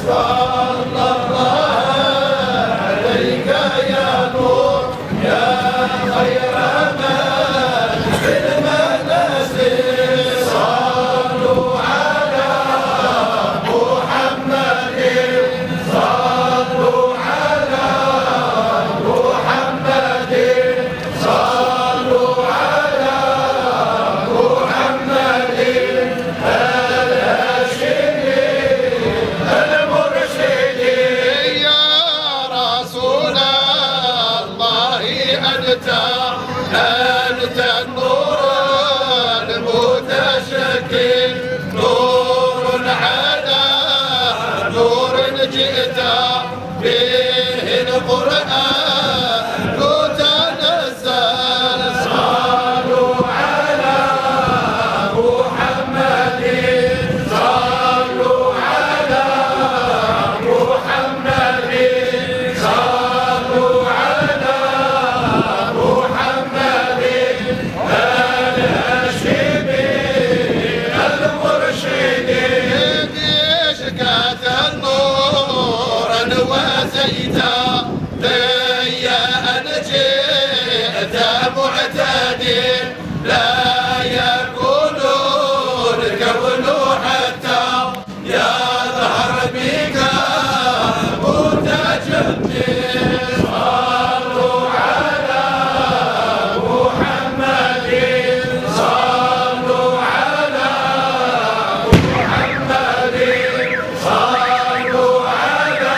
صلى الله عليك يا نور يا خير من في المنازل. صلوا على محمد صلوا على محمد صلوا على محمد الهاشمي المرشد. يا رسول الله أنت النور المتشكل، نور على نور جئت به القرآن تنزل. صلوا على محمد صلوا على محمد صلوا على محمد الهاشمي المرشد. يشكت النور وزيتا لي أن جئت معتدل، لا يكون الكون حتى يظهر بك متجمل. صلوا على محمد صلوا على محمد صلوا على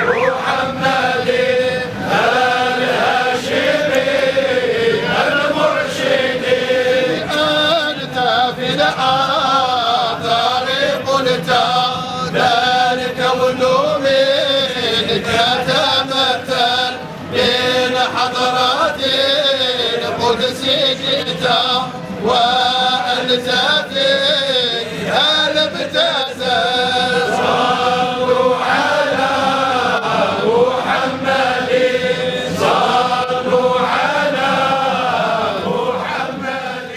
محمد الهاشمي المرشد. أنت في الآثار قلت ذلك منك تمثل، من حضرات القدس جئت وأنت فيها لم تزل. صلوا على محمد صلوا على محمد.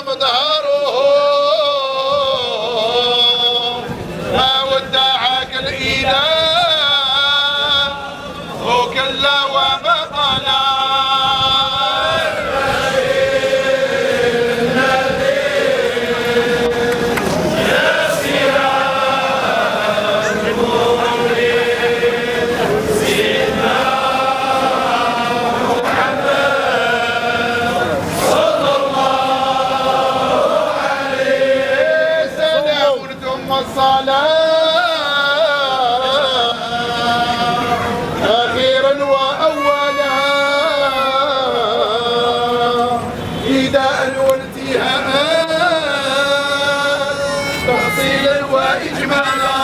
مظهره ما ودعك الإله وكلا وبطلا أخيرا وأولا إيذاء وانتهاء تفصيلا وإجمالا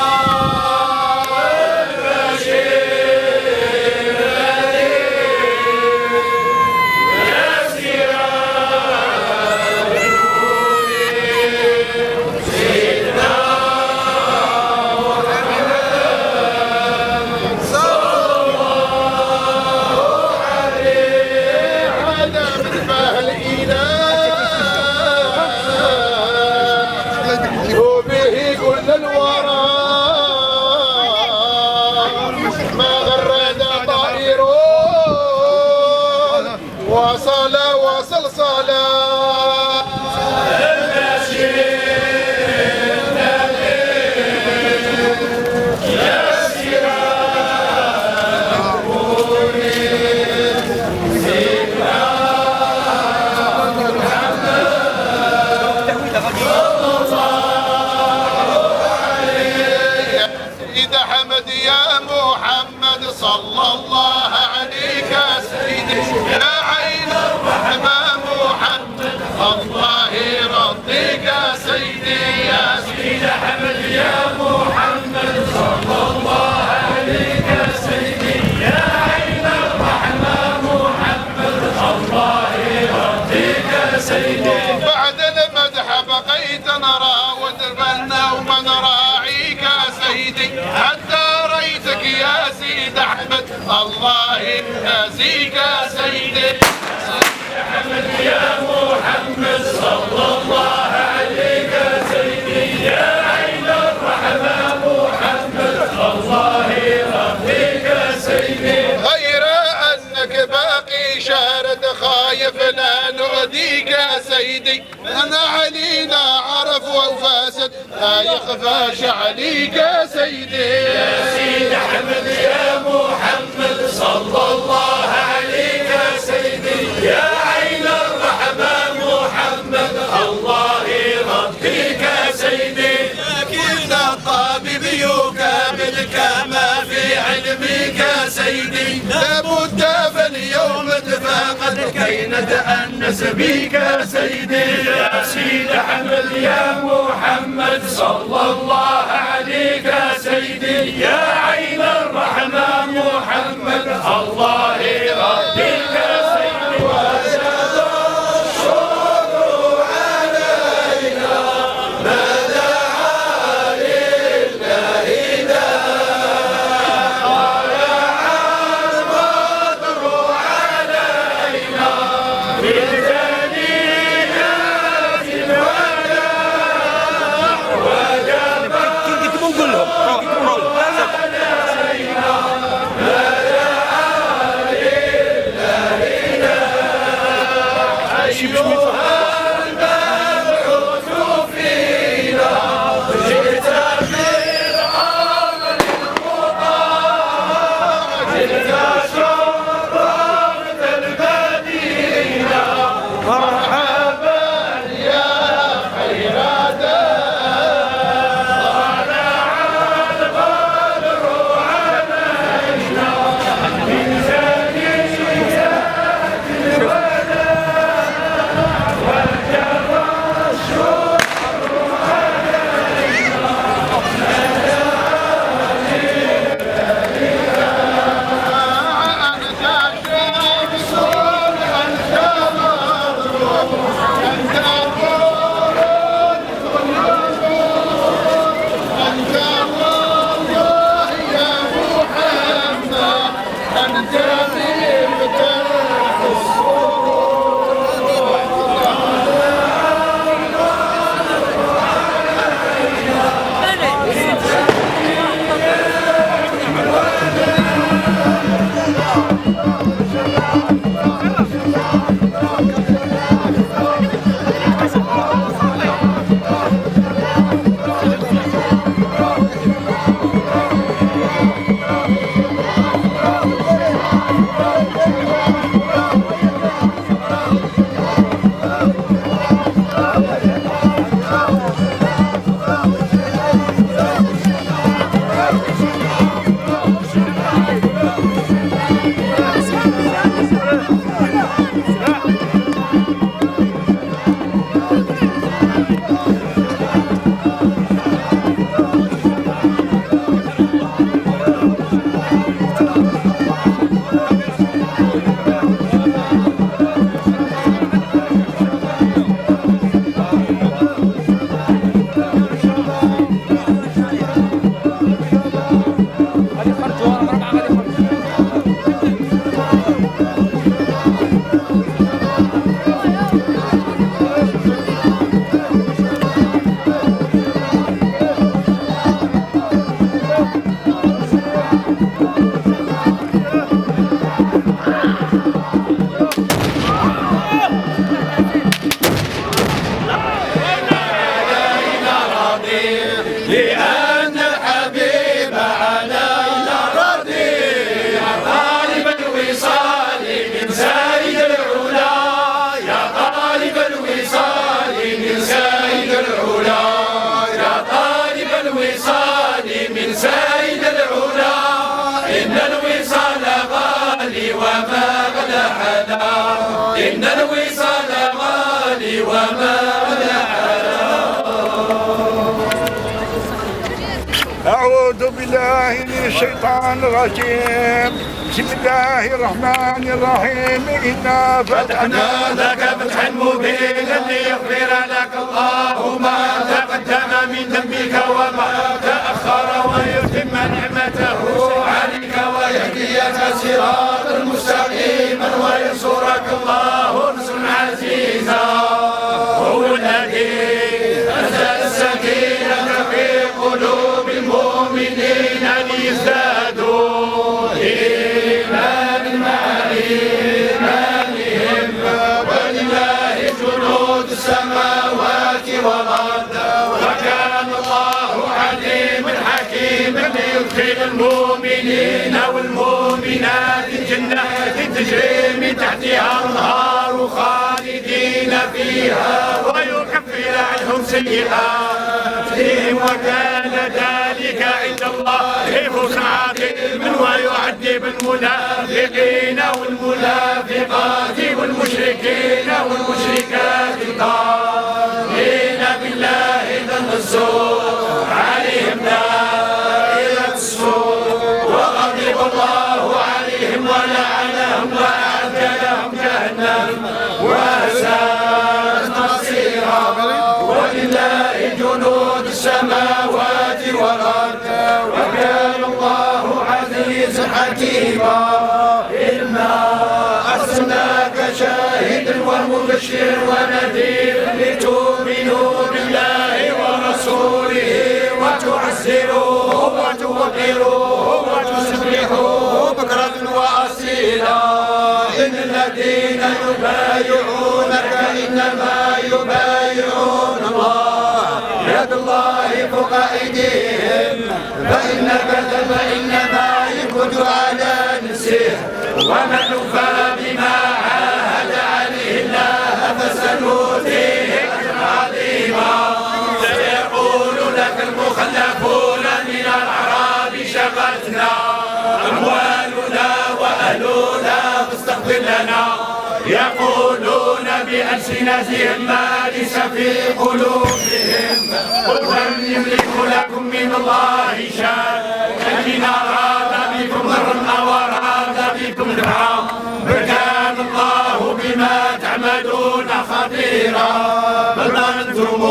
وبه كل الورى ما غرد طائر وصل صلاة يا محمد صلى الله عليك سيدي يا عين الرحمة محمد الله يرضيك سيدي يا سيدي أحمد يا محمد صلى الله عليك سيدي يا عين الرحمة محمد الله يرضيك سيدي بعد المدح بقيت نرى وتبنى ومن راعيك سيدي حتى ريتك يا سيد أحمد الله يجازيك سيدي أحمد يا محمد صلى الله عليك سيدي يا عين الرحمة محمد الله يرضيك سيدي غير أنك باقي شارد خايف لا نؤذيك سيدي أنا علينا عرف وفاسد لا يخفاش عليك سيدي يا سيد أحمد يا محمد صلى الله عليك سيدي يا عين الرحمة محمد الله يرضيك سيدي لكن الطبيب يكامل كما في علمك سيدي لابد فاليوم تفاقد كي نتأنس بك سيدي يا سيد أحمد يا محمد صلى الله عليك سيدي يا عين الرحمة محمد الله يرضيك سيدي وزاد الشكر علينا ما دعا لله طلع البدر علينا بالجنينات الوداع وجب لأن الحبيب علينا رضي يا طالب الوصال من سيد العلا يا طالب الوصال من سيد العلا يا طالب الوصال من سيد العلا إن الوصال غالي وما غلا حدا إن الوصال غالي وما غلا حدا. أعوذ بالله من الشيطان الرجيم بسم الله الرحمن الرحيم إنا فتحنا لك فتحا مبينا ليغفر لك الله ما تقدم من ذنبك وما تأخر ويتم نعمته عليك ويهديك صراطا مستقيما وينصرك الله نصرا عزيزا. هو الذي أنزل السكينة في قلوب المؤمنين ليزدادوا إيمانا مع إيمانهم ولله جنود السماوات والأرض وكان الله عليما حكيما ليدخل المؤمنين والمؤمنات جنات تجري من تحتها الأنهار خالدين فيها ويكفر عنهم سيئاتهم وكان ذلك عند الله فوزا عظيما ويعذب المنافقين والمنافقات والمشركين والمشركات الظالمين بالله ظن السوء عليهم دائرة السوء وغضب الله عليهم ولعنهم وأعد لهم جهنم وساءت مصيرا. ولله جنود السماوات والأرض وكان الله عزيزا حكيما. إنا أرسلناك شاهدا ومبشرا ونذيرا لتؤمنوا بالله ورسوله وتعزروه وتوقروه وتسبحوه بكرة وأصيلا. إن الذين يبايعونك إنما يبايعون الله يد الله فوق أيديهم فإنما يقدر على نفسه ومن وفى بما عاهد عليه الله فسنؤتيه أجرا عظيما. سيقول لك المخلفون من الأعراب شغلتنا أموالنا وأهلنا فاستغفر لنا يقولون بألسنتهم ما ليس في قلوبهم قل من يملك لكم من الله شيئا إن أراد بكم ضرا أو أراد بكم نفعا فكان الله بما تعملون خبيرا. بل ظننتم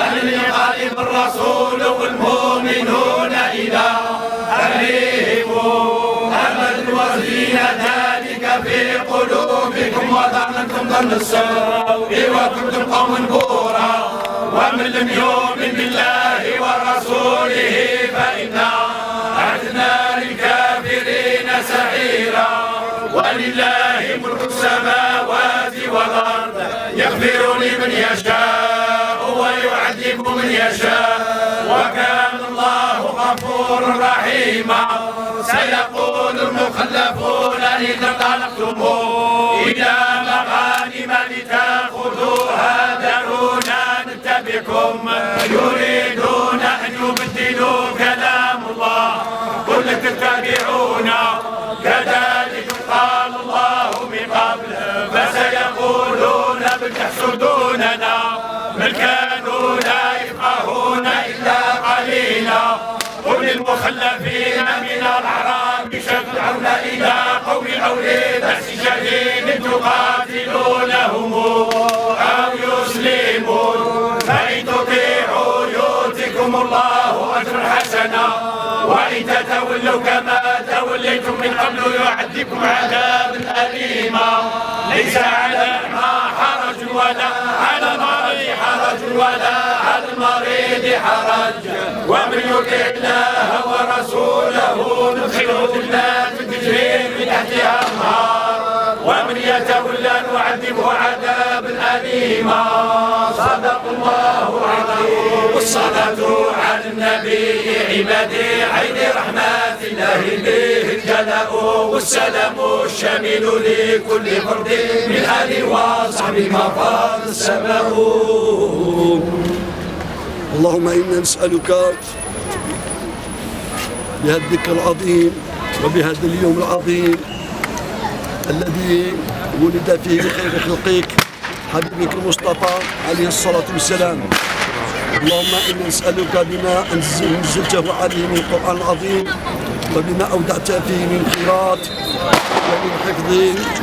أن يغلب الرسول والمؤمنون إلى أهليهم أبدا وزين ذلك في قلوبكم وظننتم ظن السوء وكنتم قوما بورا. ومن لم يؤمن بالله ورسوله فإنا أعتدنا للكافرين سعيرا. ولله ملك السماوات والأرض يغفر لمن يشاء ويعذب من يشاء وكان الله غفورا رحيما. سيقول المخلفون إذا انطلقتم إلى مغانم لتأخذوها ذرونا نتبعكم يريدون أن يبدلوا كلام الله قل تتبعونا كذلك قال الله من قبل قبل تحسدوننا من كانوا لا يفقهون إلا قليلا قل للمخلفين من الأعراب شفعون إلى قوم أولي بأس شديد تقاتلونهم أو يسلمون فإن تطيعوا يؤتكم الله أجرا حسنا وإن تتولوا كما توليتم من قبل يعذبكم عذابا أليما ليس على الأعمى حرج ولا على المريض حرج ولا على المريض حرج ومن يطع الله ورسوله ندخله جنات تجري من تحتها الأنهار ومن يتولى نعذبه عذابا أليما صدق الله العظيم والصلاة على النبي عبادي عين رحمة الله به الجلاء والسلام الشامل لكل فرد من آله وصحبه ما فاض السماء. اللهم إنا نسألك بهذا الذكر العظيم وبهذا اليوم العظيم الذي ولد فيه خير خلقك حبيبك المصطفى عليه الصلاة والسلام. اللهم إنا نسألك بما أنزلته عليه من القرآن العظيم وبما أودعت فيه من خيرات ومن حفظ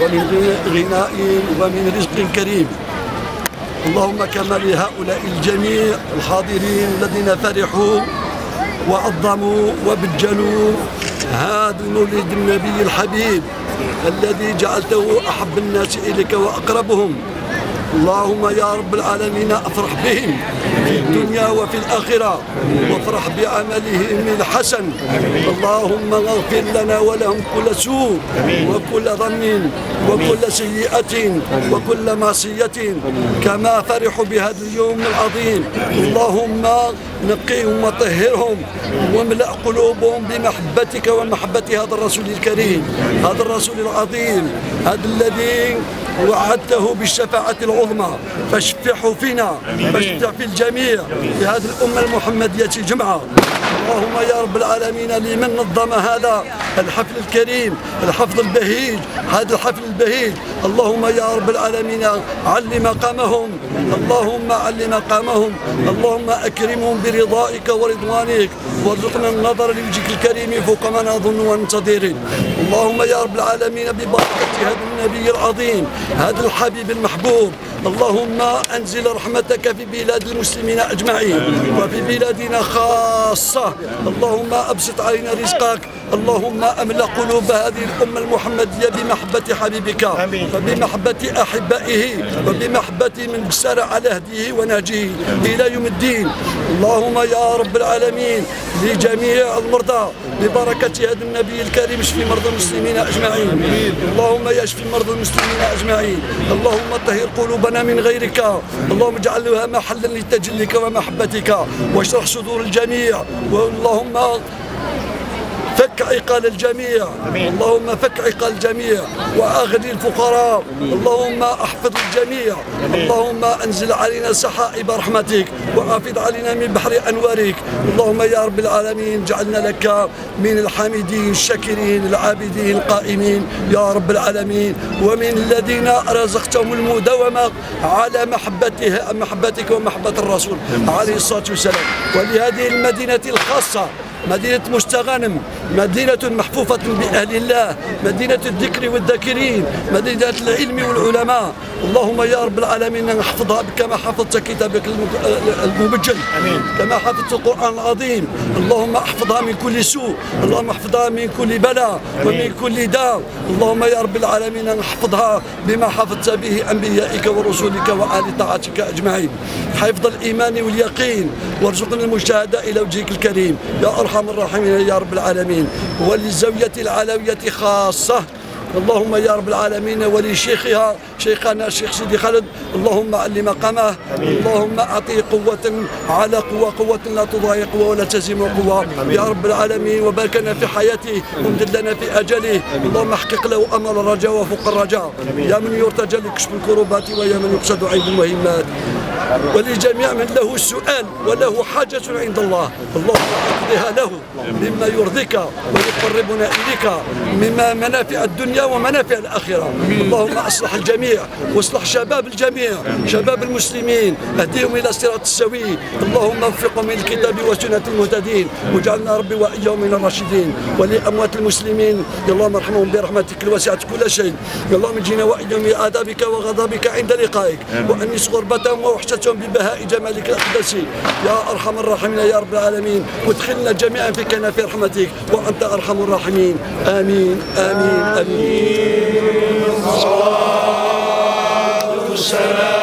ومن غناء ومن رزق كريم. اللهم كما لهؤلاء الجميع الحاضرين الذين فرحوا وعظموا وبجلوا هذا مولد النبي الحبيب الذي جعلته أحب الناس إليك وأقربهم. اللهم يا رب العالمين افرح بهم في الدنيا وفي الآخرة وافرح بعملهم الحسن. اللهم اغفر لنا ولهم كل سوء وكل ظن وكل سيئة وكل معصية كما فرحوا بهذا اليوم العظيم. اللهم نقيهم وطهرهم واملأ قلوبهم بمحبتك ومحبة هذا الرسول الكريم هذا الرسول العظيم هذا الذي وعدته بالشفاعة العظمى فاشفعه فينا فاشفع في الجميع في هذه الأمة المحمدية جمعة. اللهم يا رب العالمين لمن نظم هذا الحفل الكريم الحفل البهيج هذا الحفل البهيج اللهم يا رب العالمين علي مقامهم اللهم علي مقامهم اللهم أكرمهم برضائك ورضوانك وارزقنا النظر لوجهك الكريم فوق ما نظن وننتظر. اللهم يا رب العالمين ببركة هذا النبي العظيم هذا الحبيب المحبوب اللهم أنزل رحمتك في بلاد المسلمين أجمعين وفي بلادنا خاصة. اللهم أبسط علينا رزقك اللهم أملأ قلوب هذه الأمة المحمدية بمحبة حبيبك وبمحبة أحبائه وبمحبة من سار على هديه ونهجه إلى يوم الدين. اللهم يا رب العالمين لجميع المرضى ببركة هذا النبي الكريم اشفي مرضى المسلمين أجمعين. اللهم يشفي مرضى المسلمين أجمعين. اللهم طهر قلوبنا من غيرك اللهم اجعلها محلا لتجلك ومحبتك واشرح صدور الجميع. اللهم فك عقال الجميع اللهم فك عقال الجميع وأغني الفقراء اللهم احفظ الجميع. اللهم انزل علينا سحائب رحمتك وافض علينا من بحر انوارك. اللهم يا رب العالمين جعلنا لك من الحامدين الشاكرين العابدين القائمين يا رب العالمين ومن الذين رزقتهم المداومة على محبتك ومحبة الرسول عليه الصلاة والسلام. ولهذه المدينة الخاصة مدينة مستغانم مدينة محفوفة بأهل الله مدينة الذكر والذاكرين مدينة العلم والعلماء. اللهم يا رب العالمين نحفظها كما حفظت كتابك المبجل كما حفظت القرآن العظيم. اللهم احفظها من كل سوء اللهم احفظها من كل بلاء ومن كل داء. اللهم يا رب العالمين نحفظها بما حفظت به أنبيائك ورسولك وآل طاعتك أجمعين. حفظ الإيمان واليقين وارزقنا المجاهدة إلى وجهك الكريم يا أرحم الراحمين يا رب العالمين. وللزاوية العلوية خاصة اللهم يا رب العالمين ولشيخها شيخنا الشيخ سيدي خالد اللهم علي مقامه اللهم أعطيه قوة على قوة قوة لا تضاهي قوة ولا تزيم قوة يا رب العالمين. وبارك لنا في حياته وامدد لنا في أجله. اللهم احقق له أمل الرجاء وفوق الرجاء يا من يرتجى لكشف الكروبات ويا من يقصد عيد المهمات. ولجميع من له سؤال وله حاجة عند الله، اللهم اقضها له مما يرضيك ويقربنا إليك مما منافع الدنيا ومنافع الآخرة. اللهم أصلح الجميع واصلح شباب الجميع، شباب المسلمين، اهديهم إلى صراط السوي. اللهم وفقهم من الكتاب وسنة المهتدين، واجعلنا ربي وإياهم من الراشدين. ولأموات المسلمين اللهم ارحمهم برحمتك الواسعة كل شيء. اللهم اجينا وإياهم من عذابك وغضبك عند لقائك، وأنس غربتهم ووحشتهم ببهاء جمالك الأقدس يا أرحم الراحمين يا رب العالمين. وادخلنا جميعا في كنف رحمتك وأنت أرحم الراحمين. آمين آمين آمين. الصلاة والسلام